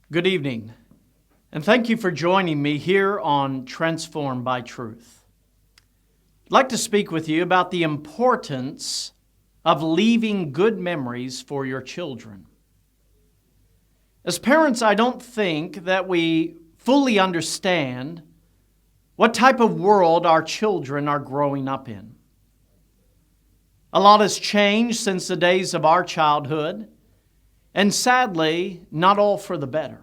Good evening, and thank you for joining me here on Transformed by Truth. I'd like to speak with you about the importance of leaving good memories for your children. As parents, I don't think that we fully understand what type of world our children are growing up in. A lot has changed since the days of our childhood, and sadly, not all for the better.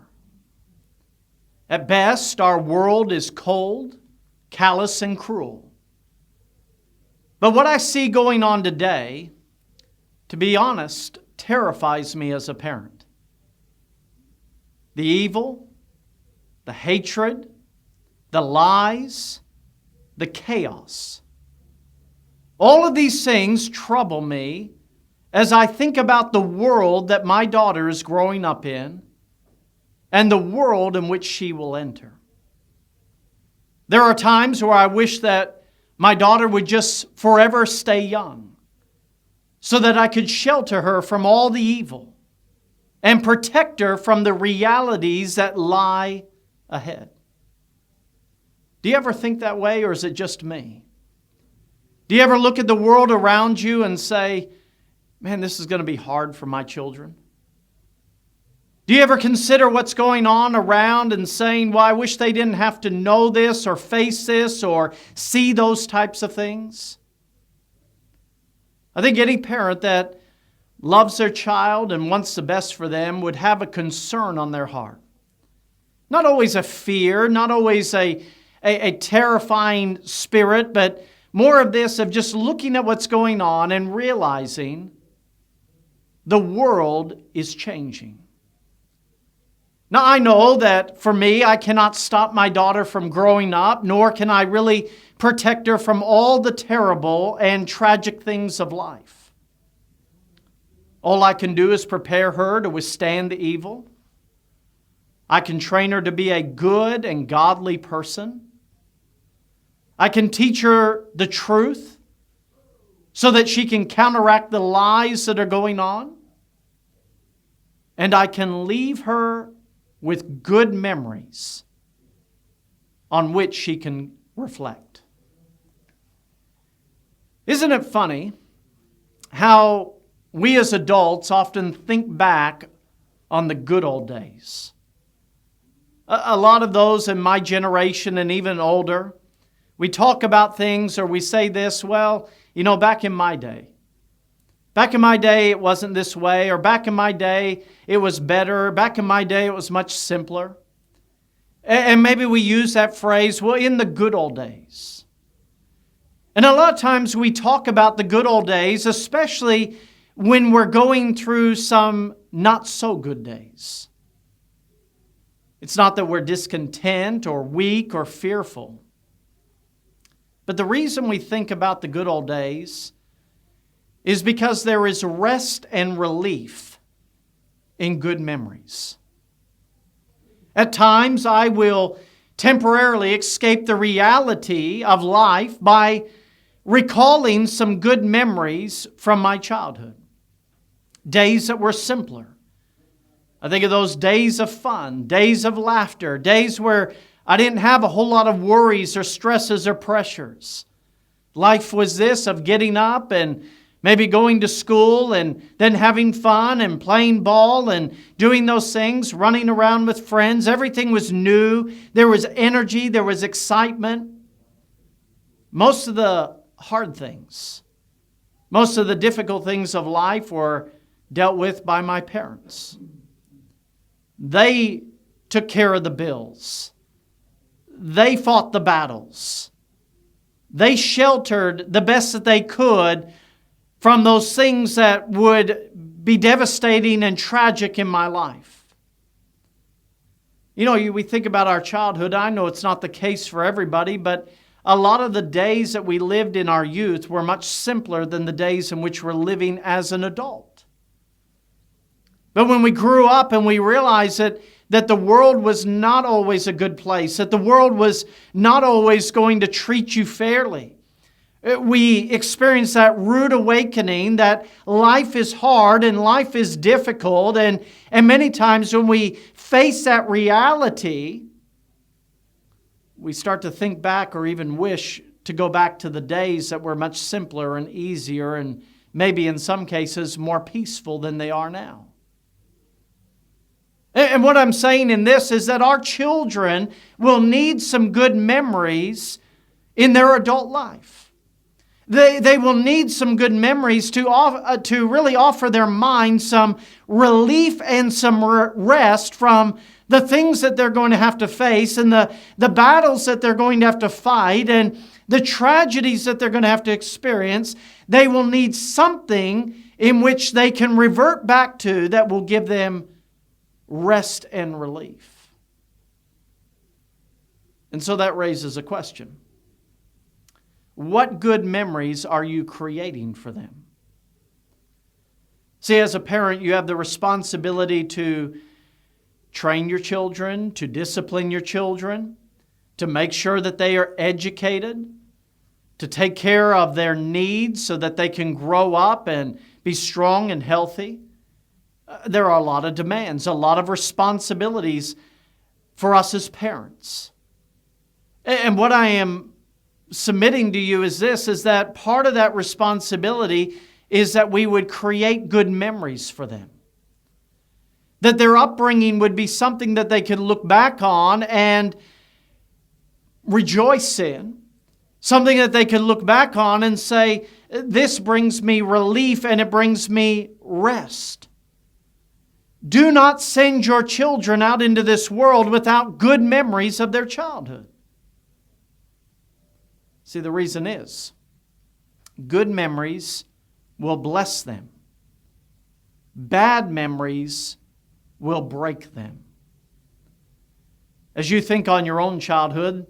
At best, our world is cold, callous, and cruel. But what I see going on today, to be honest, terrifies me as a parent. The evil, the hatred, the lies, the chaos. All of these things trouble me as I think about the world that my daughter is growing up in and the world in which she will enter. There are times where I wish that my daughter would just forever stay young so that I could shelter her from all the evil and protect her from the realities that lie ahead. Do you ever think that way, or is it just me? Do you ever look at the world around you and say, man, this is going to be hard for my children? Do you ever consider what's going on around and saying, well, I wish they didn't have to know this or face this or see those types of things? I think any parent that loves their child and wants the best for them would have a concern on their heart. Not always a fear, not always a terrifying spirit, but more of this of just looking at what's going on and realizing the world is changing. Now, I know that for me, I cannot stop my daughter from growing up, nor can I really protect her from all the terrible and tragic things of life. All I can do is prepare her to withstand the evil. I can train her to be a good and godly person. I can teach her the truth so that she can counteract the lies that are going on. And I can leave her with good memories on which she can reflect. Isn't it funny how we as adults often think back on the good old days? A lot of those in my generation and even older, we talk about things or we say this, well, back in my day. Back in my day, it wasn't this way, or back in my day, it was better. Back in my day, it was much simpler. And maybe we use that phrase, well, in the good old days. And a lot of times we talk about the good old days, especially when we're going through some not so good days. It's not that we're discontent or weak or fearful. But the reason we think about the good old days is because there is rest and relief in good memories. At times, I will temporarily escape the reality of life by recalling some good memories from my childhood. Days that were simpler. I think of those days of fun, days of laughter, days where I didn't have a whole lot of worries or stresses or pressures. Life was this of getting up and maybe going to school and then having fun and playing ball and doing those things, running around with friends. Everything was new. There was energy. There was excitement. Most of the hard things, most of the difficult things of life were dealt with by my parents. They took care of the bills. They fought the battles. They sheltered the best that they could from those things that would be devastating and tragic in my life. We think about our childhood. I know it's not the case for everybody, but a lot of the days that we lived in our youth were much simpler than the days in which we're living as an adult. But when we grew up and we realized that the world was not always a good place, that the world was not always going to treat you fairly, We experience that rude awakening that life is hard and life is difficult. And many times when we face that reality, we start to think back or even wish to go back to the days that were much simpler and easier and maybe in some cases more peaceful than they are now. And what I'm saying in this is that our children will need some good memories in their adult life. They will need some good memories to really offer their mind some relief and some rest from the things that they're going to have to face and the battles that they're going to have to fight and the tragedies that they're going to have to experience. They will need something in which they can revert back to that will give them rest and relief. And so that raises a question. What good memories are you creating for them? See, as a parent, you have the responsibility to train your children, to discipline your children, to make sure that they are educated, to take care of their needs so that they can grow up and be strong and healthy. There are a lot of demands, a lot of responsibilities for us as parents. And what I am submitting to you is this, is that part of that responsibility is that we would create good memories for them. That their upbringing would be something that they could look back on and rejoice in. Something that they could look back on and say, this brings me relief and it brings me rest. Do not send your children out into this world without good memories of their childhood. See, the reason is, good memories will bless them. Bad memories will break them. As you think on your own childhood,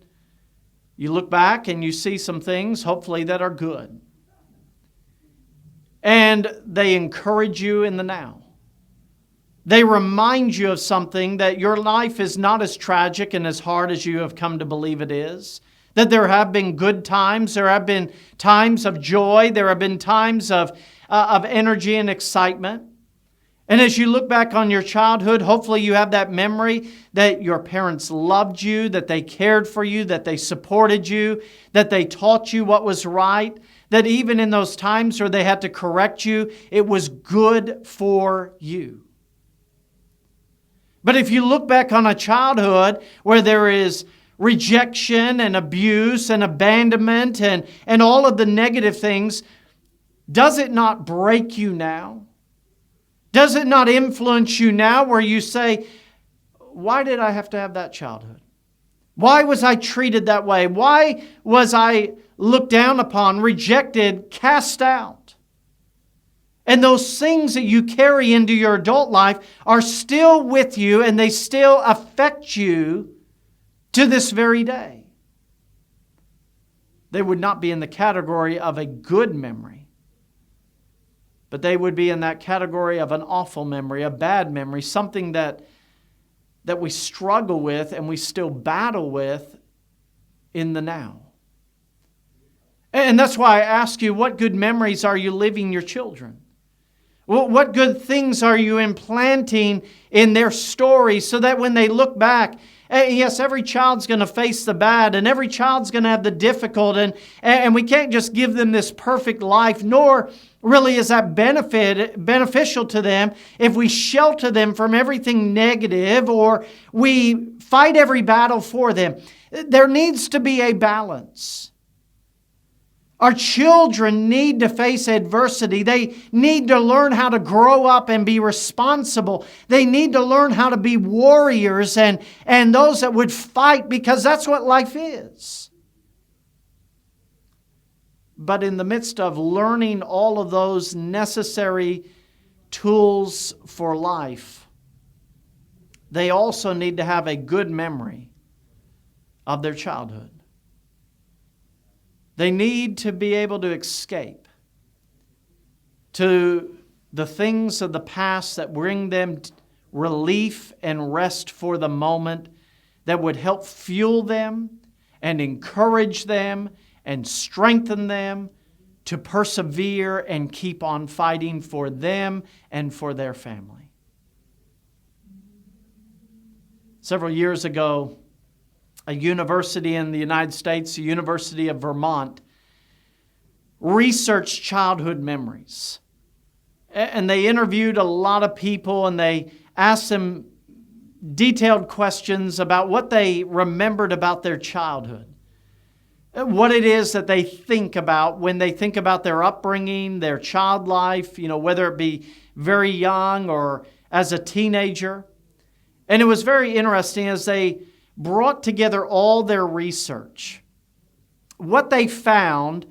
you look back and you see some things, hopefully, that are good. And they encourage you in the now. They remind you of something, that your life is not as tragic and as hard as you have come to believe it is. That there have been good times, there have been times of joy, there have been times of energy and excitement. And as you look back on your childhood, hopefully you have that memory that your parents loved you, that they cared for you, that they supported you, that they taught you what was right, that even in those times where they had to correct you, it was good for you. But if you look back on a childhood where there is rejection and abuse and abandonment and all of the negative things, does it not break you now? Does it not influence you now where you say, why did I have to have that childhood? Why was I treated that way? Why was I looked down upon, rejected, cast out? And those things that you carry into your adult life are still with you and they still affect you to this very day. They would not be in the category of a good memory, but they would be in that category of an awful memory, a bad memory, something that we struggle with and we still battle with in the now. And that's why I ask you, what good memories are you leaving your children? Well, what good things are you implanting in their story so that when they look back, yes, every child's going to face the bad and every child's going to have the difficult, and we can't just give them this perfect life, nor really is that beneficial to them if we shelter them from everything negative or we fight every battle for them. There needs to be a balance. Our children need to face adversity. They need to learn how to grow up and be responsible. They need to learn how to be warriors and those that would fight, because that's what life is. But in the midst of learning all of those necessary tools for life, they also need to have a good memory of their childhood. They need to be able to escape to the things of the past that bring them relief and rest for the moment, that would help fuel them and encourage them and strengthen them to persevere and keep on fighting for them and for their family. Several years ago, a university in the United States, the University of Vermont, researched childhood memories. And they interviewed a lot of people and they asked them detailed questions about what they remembered about their childhood. What it is that they think about when they think about their upbringing, their child life, whether it be very young or as a teenager. And it was very interesting as they brought together all their research. What they found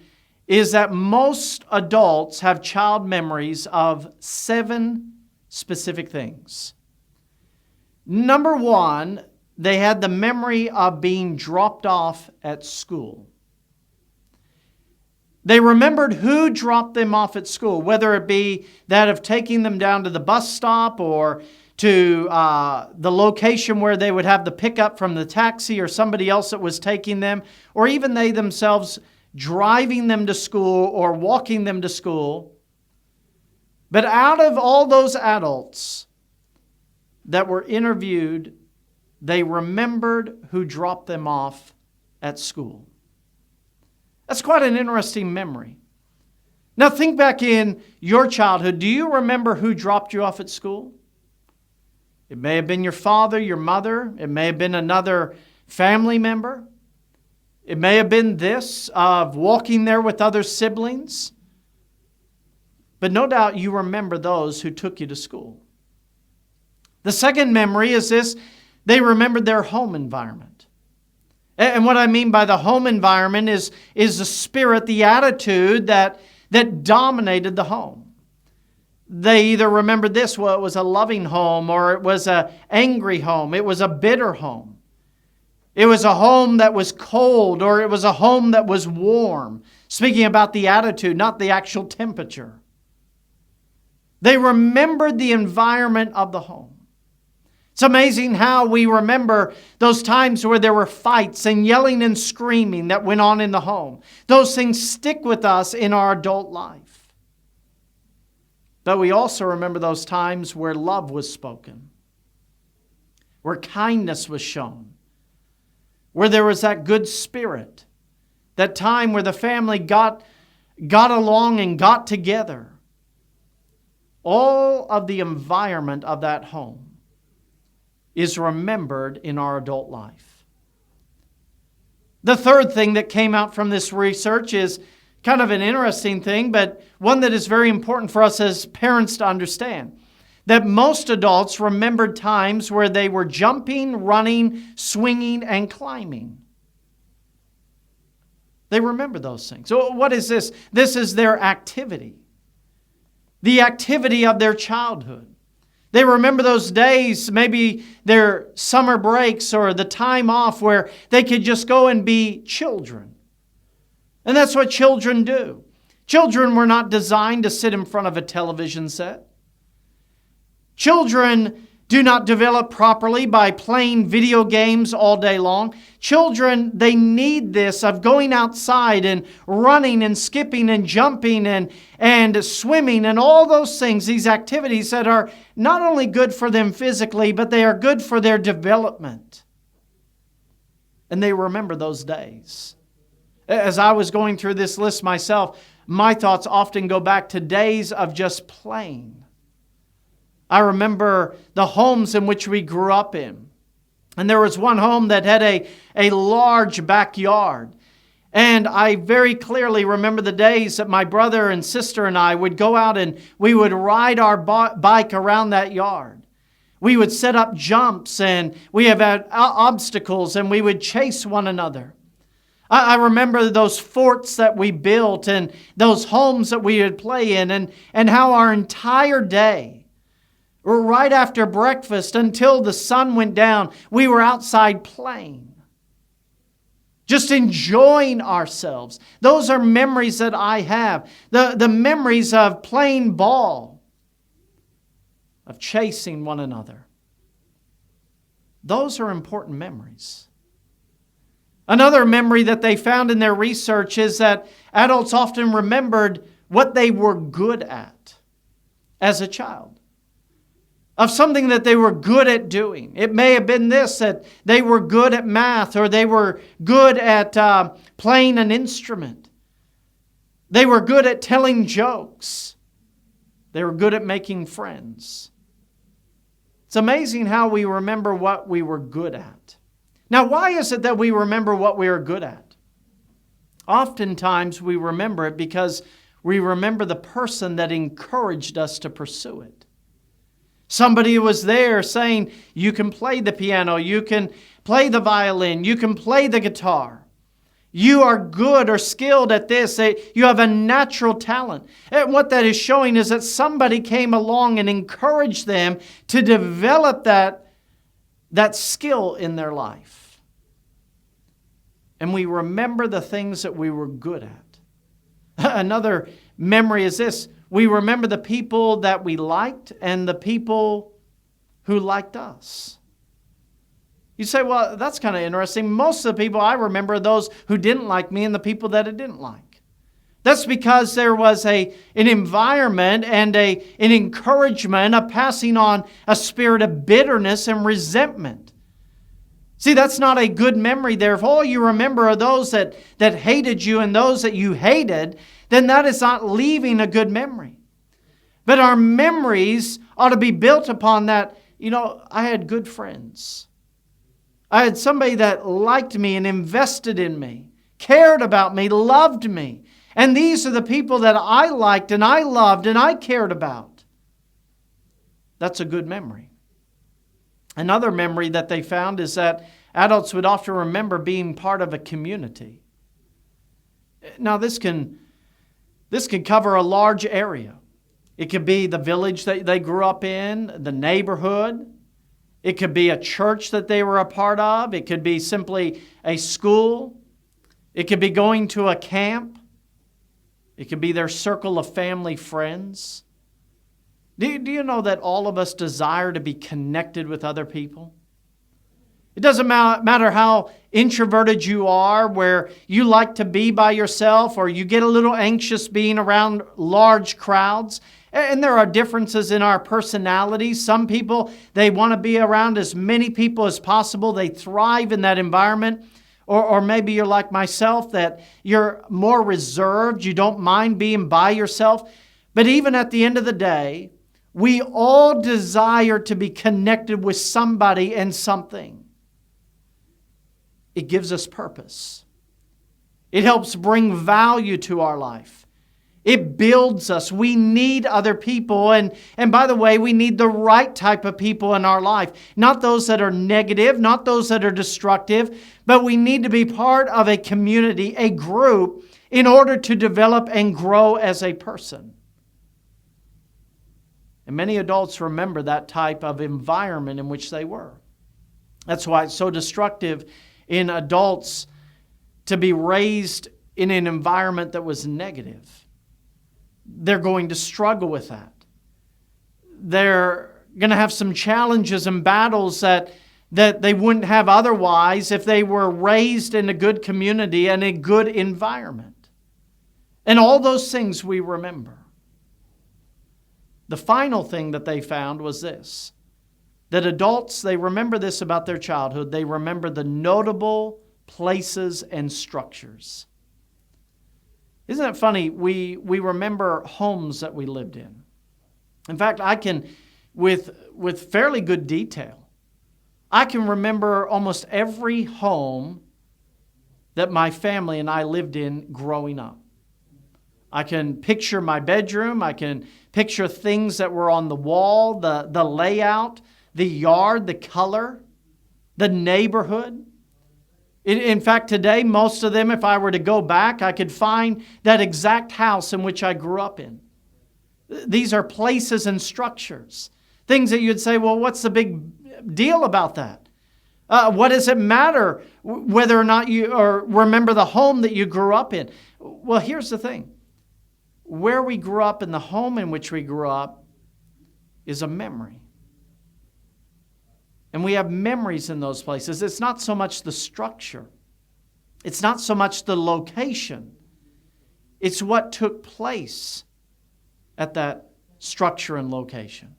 is that most adults have child memories of 7 specific things. Number 1, they had the memory of being dropped off at school. They remembered who dropped them off at school, whether it be that of taking them down to the bus stop or to the location where they would have the pickup from the taxi or somebody else that was taking them, or even they themselves driving them to school or walking them to school. But out of all those adults that were interviewed, they remembered who dropped them off at school. That's quite an interesting memory. Now think back in your childhood. Do you remember who dropped you off at school? It may have been your father, your mother. It may have been another family member. It may have been this of walking there with other siblings. But no doubt you remember those who took you to school. The second memory is this: they remembered their home environment. And what I mean by the home environment is the spirit, the attitude that dominated the home. They either remembered this, well, it was a loving home, or it was an angry home. It was a bitter home. It was a home that was cold, or it was a home that was warm. Speaking about the attitude, not the actual temperature. They remembered the environment of the home. It's amazing how we remember those times where there were fights and yelling and screaming that went on in the home. Those things stick with us in our adult life. But we also remember those times where love was spoken, where kindness was shown, where there was that good spirit, that time where the family got along and got together. All of the environment of that home is remembered in our adult life. The third thing that came out from this research is kind of an interesting thing, but one that is very important for us as parents to understand. That most adults remembered times where they were jumping, running, swinging, and climbing. They remember those things. So what is this? This is their activity. The activity of their childhood. They remember those days, maybe their summer breaks or the time off where they could just go and be children. And that's what children do. Children were not designed to sit in front of a television set. Children do not develop properly by playing video games all day long. Children, they need this of going outside and running and skipping and jumping and swimming and all those things, these activities that are not only good for them physically, but they are good for their development. And they remember those days. As I was going through this list myself, my thoughts often go back to days of just playing. I remember the homes in which we grew up in. And there was one home that had a large backyard. And I very clearly remember the days that my brother and sister and I would go out and we would ride our bike around that yard. We would set up jumps and we have had obstacles and we would chase one another. I remember those forts that we built and those homes that we would play in and how our entire day, right after breakfast until the sun went down, we were outside playing. Just enjoying ourselves. Those are memories that I have. The memories of playing ball, of chasing one another. Those are important memories. Another memory that they found in their research is that adults often remembered what they were good at as a child, of something that they were good at doing. It may have been this, that they were good at math, or they were good at playing an instrument. They were good at telling jokes. They were good at making friends. It's amazing how we remember what we were good at. Now, why is it that we remember what we are good at? Oftentimes we remember it because we remember the person that encouraged us to pursue it. Somebody was there saying, you can play the piano, you can play the violin, you can play the guitar. You are good or skilled at this. You have a natural talent. And what that is showing is that somebody came along and encouraged them to develop that skill in their life. And we remember the things that we were good at. Another memory is this. We remember the people that we liked and the people who liked us. You say, well, that's kind of interesting. Most of the people I remember are those who didn't like me and the people that I didn't like. That's because there was an environment and an encouragement, a passing on a spirit of bitterness and resentment. See, that's not a good memory there. If all you remember are those that hated you and those that you hated, then that is not leaving a good memory. But our memories ought to be built upon that. I had good friends. I had somebody that liked me and invested in me, cared about me, loved me. And these are the people that I liked and I loved and I cared about. That's a good memory. Another memory that they found is that adults would often remember being part of a community. Now, this can cover a large area. It could be the village that they grew up in, the neighborhood. It could be a church that they were a part of. It could be simply a school. It could be going to a camp. It could be their circle of family friends. Do you know that all of us desire to be connected with other people? It doesn't matter how introverted you are, where you like to be by yourself, or you get a little anxious being around large crowds. And there are differences in our personalities. Some people, they want to be around as many people as possible. They thrive in that environment. Or maybe you're like myself, that you're more reserved. You don't mind being by yourself. But even at the end of the day, we all desire to be connected with somebody and something. It gives us purpose. It helps bring value to our life. It builds us. We need other people. And by the way, we need the right type of people in our life. Not those that are negative, not those that are destructive, but we need to be part of a community, a group, in order to develop and grow as a person. And many adults remember that type of environment in which they were. That's why it's so destructive in adults to be raised in an environment that was negative. They're going to struggle with that. They're going to have some challenges and battles that they wouldn't have otherwise if they were raised in a good community and a good environment. And all those things we remember. The final thing that they found was this, that adults, they remember this about their childhood. They remember the notable places and structures. Isn't it funny? We remember homes that we lived in. In fact, I can, with fairly good detail, I can remember almost every home that my family and I lived in growing up. I can picture my bedroom. I can picture things that were on the wall, the layout, the yard, the color, the neighborhood. In fact, today, most of them, if I were to go back, I could find that exact house in which I grew up in. These are places and structures. Things that you'd say, well, what's the big deal about that? What does it matter whether or not you remember the home that you grew up in? Well, here's the thing. Where we grew up and the home in which we grew up is a memory. And we have memories in those places. It's not so much the structure. It's not so much the location. It's what took place at that structure and location.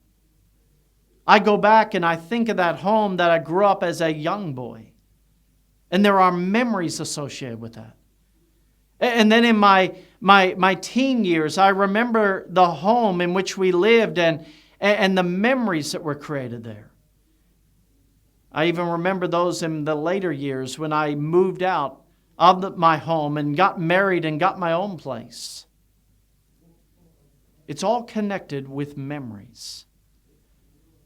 I go back and I think of that home that I grew up as a young boy. And there are memories associated with that. And then in my teen years, I remember the home in which we lived and the memories that were created there. I even remember those in the later years when I moved out of my home and got married and got my own place. It's all connected with memories.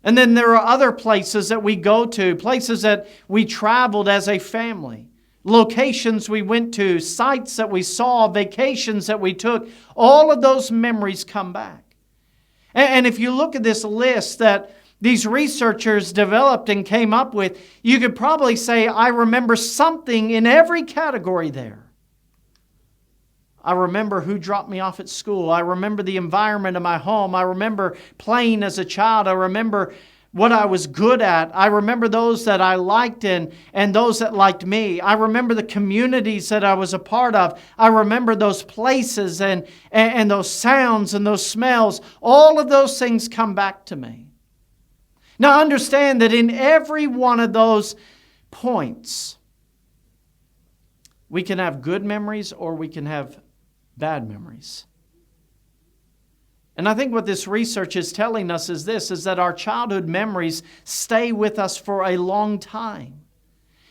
And then there are other places that we go to, places that we traveled as a family, locations we went to, sites that we saw, vacations that we took. All of those memories come back. And if you look at this list that these researchers developed and came up with, you could probably say, I remember something in every category there. I remember who dropped me off at school. I remember the environment of my home. I remember playing as a child. I remember what I was good at. I remember those that I liked and those that liked me. I remember the communities that I was a part of. I remember those places and those sounds and those smells. All of those things come back to me. Now understand that in every one of those points, we can have good memories or we can have bad memories. And I think what this research is telling us is this, is that our childhood memories stay with us for a long time.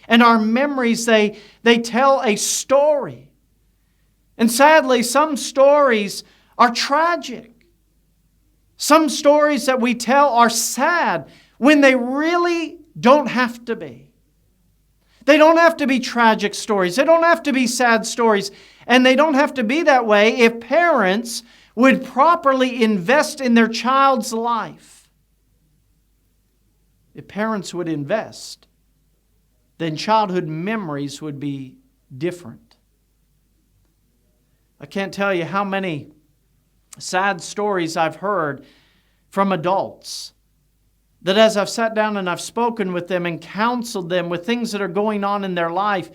And our memories, they tell a story. And sadly, some stories are tragic. Some stories that we tell are sad when they really don't have to be. They don't have to be tragic stories. They don't have to be sad stories. And they don't have to be that way if parents would properly invest in their child's life. If parents would invest, then childhood memories would be different. I can't tell you how many sad stories I've heard from adults that as I've sat down and I've spoken with them and counseled them with things that are going on in their life,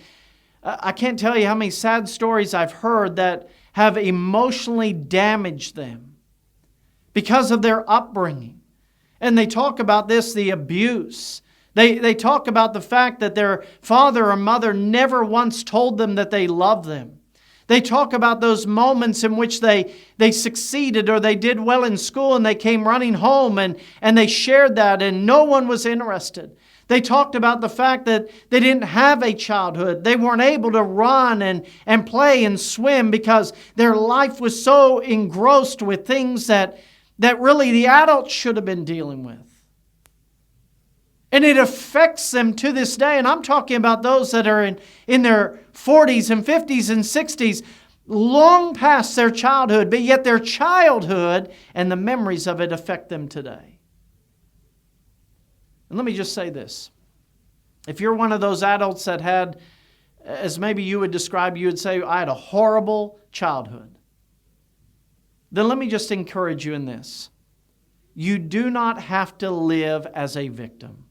I can't tell you how many sad stories I've heard that have emotionally damaged them because of their upbringing. And they talk about this, the abuse. They talk about the fact that their father or mother never once told them that they loved them. They talk about those moments in which they succeeded or they did well in school and they came running home and they shared that and no one was interested. They talked about the fact that they didn't have a childhood. They weren't able to run and play and swim because their life was so engrossed with things that really the adults should have been dealing with. And it affects them to this day. And I'm talking about those that are in their 40s and 50s and 60s, long past their childhood, but yet their childhood and the memories of it affect them today. And let me just say this. If you're one of those adults that had, as maybe you would describe, you would say, I had a horrible childhood. Then let me just encourage you in this. You do not have to live as a victim.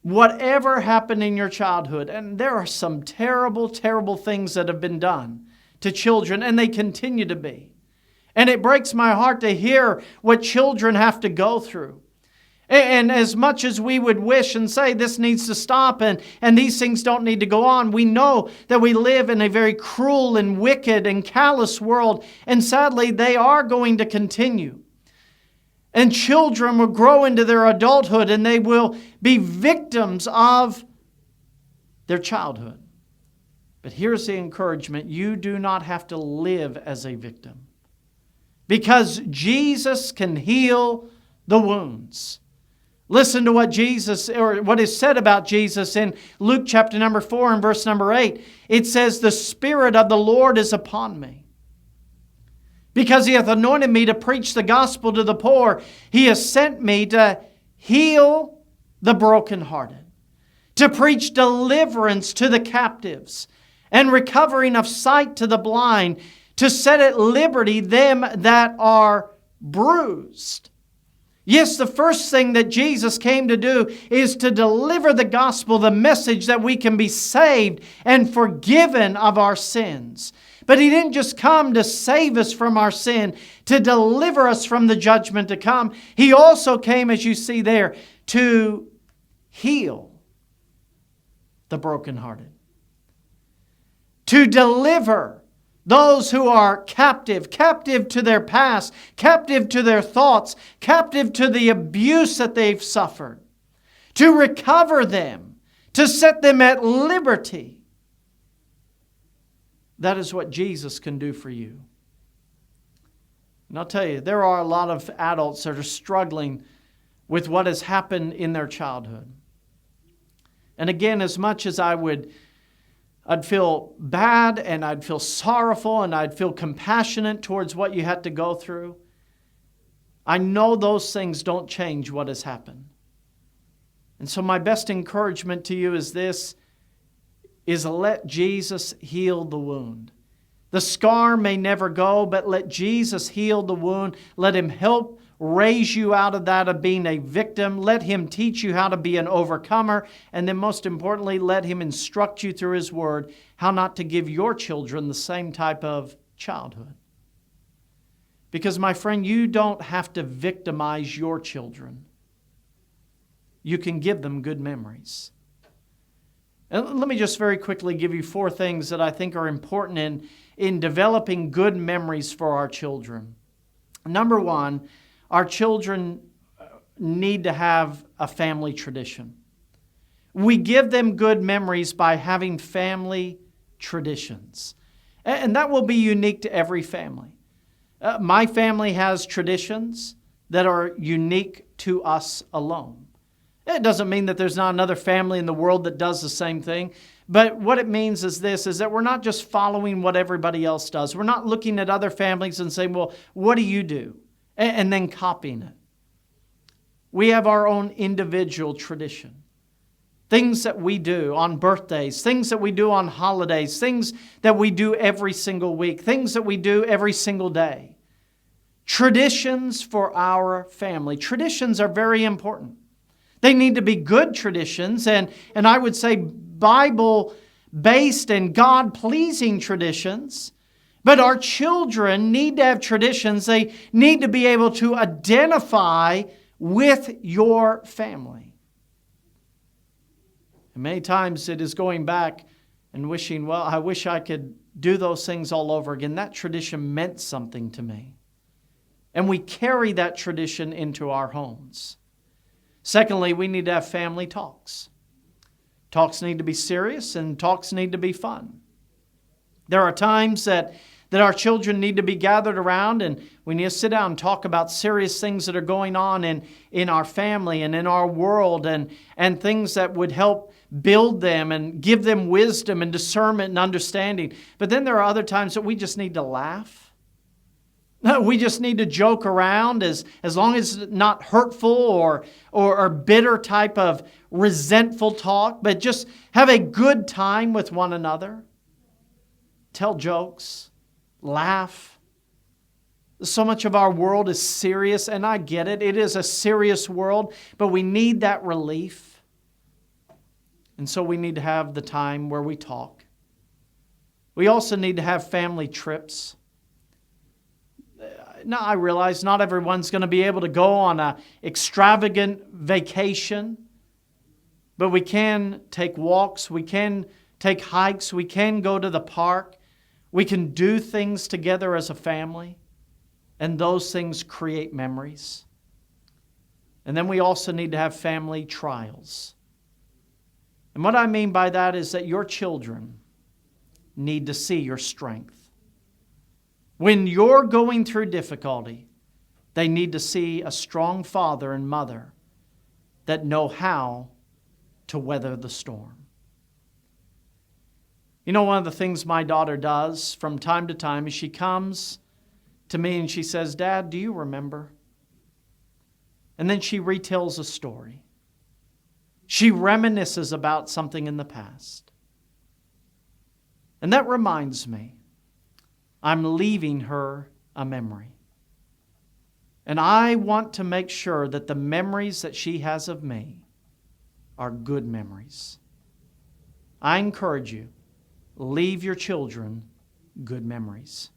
Whatever happened in your childhood, and there are some terrible, terrible things that have been done to children, and they continue to be. And it breaks my heart to hear what children have to go through. And as much as we would wish and say this needs to stop and these things don't need to go on, we know that we live in a very cruel and wicked and callous world. And sadly, they are going to continue. And children will grow into their adulthood and they will be victims of their childhood. But here's the encouragement. You do not have to live as a victim. Because Jesus can heal the wounds. Listen to what Jesus, or what is said about Jesus in Luke chapter number 4 and verse number 8. It says, the Spirit of the Lord is upon me, because He hath anointed me to preach the gospel to the poor. He has sent me to heal the brokenhearted, to preach deliverance to the captives, and recovering of sight to the blind, to set at liberty them that are bruised. Yes, the first thing that Jesus came to do is to deliver the gospel, the message that we can be saved and forgiven of our sins. But He didn't just come to save us from our sin, to deliver us from the judgment to come. He also came, as you see there, to heal the brokenhearted, to deliver those who are captive to their past, captive to their thoughts, captive to the abuse that they've suffered, to recover them, to set them at liberty. That is what Jesus can do for you. And I'll tell you, there are a lot of adults that are struggling with what has happened in their childhood. And again, as much as I'd feel bad and I'd feel sorrowful and I'd feel compassionate towards what you had to go through, I know those things don't change what has happened. And so my best encouragement to you is this, is let Jesus heal the wound. The scar may never go, but let Jesus heal the wound. Let Him help raise you out of that of being a victim. Let Him teach you how to be an overcomer. And then most importantly, let Him instruct you through His Word how not to give your children the same type of childhood. Because my friend, you don't have to victimize your children. You can give them good memories. And let me just very quickly give you 4 things that I think are important in developing good memories for our children. Number 1, our children need to have a family tradition. We give them good memories by having family traditions. And that will be unique to every family. My family has traditions that are unique to us alone. It doesn't mean that there's not another family in the world that does the same thing. But what it means is this, is that we're not just following what everybody else does. We're not looking at other families and saying, well, what do you do? And then copying it. We have our own individual tradition. Things that we do on birthdays, things that we do on holidays, things that we do every single week, things that we do every single day. Traditions for our family. Traditions are very important. They need to be good traditions, and I would say Bible-based and God-pleasing traditions. But our children need to have traditions. They need to be able to identify with your family. And many times it is going back and wishing, well, I wish I could do those things all over again. That tradition meant something to me. And we carry that tradition into our homes. Secondly, we need to have family talks. Talks need to be serious and talks need to be fun. There are times that our children need to be gathered around and we need to sit down and talk about serious things that are going on in our family and in our world and things that would help build them and give them wisdom and discernment and understanding. But then there are other times that we just need to laugh. We just need to joke around as long as it's not hurtful or bitter type of resentful talk, but just have a good time with one another. Tell jokes, laugh. So much of our world is serious, and I get it. It is a serious world, but we need that relief. And so we need to have the time where we talk. We also need to have family trips. Now, I realize not everyone's going to be able to go on an extravagant vacation, but we can take walks, we can take hikes, we can go to the park, we can do things together as a family, and those things create memories. And then we also need to have family trials. And what I mean by that is that your children need to see your strength. When you're going through difficulty, they need to see a strong father and mother that know how to weather the storm. You know, one of the things my daughter does from time to time is she comes to me and she says, "Dad, do you remember?" And then she retells a story. She reminisces about something in the past. And that reminds me, I'm leaving her a memory. And I want to make sure that the memories that she has of me are good memories. I encourage you, leave your children good memories.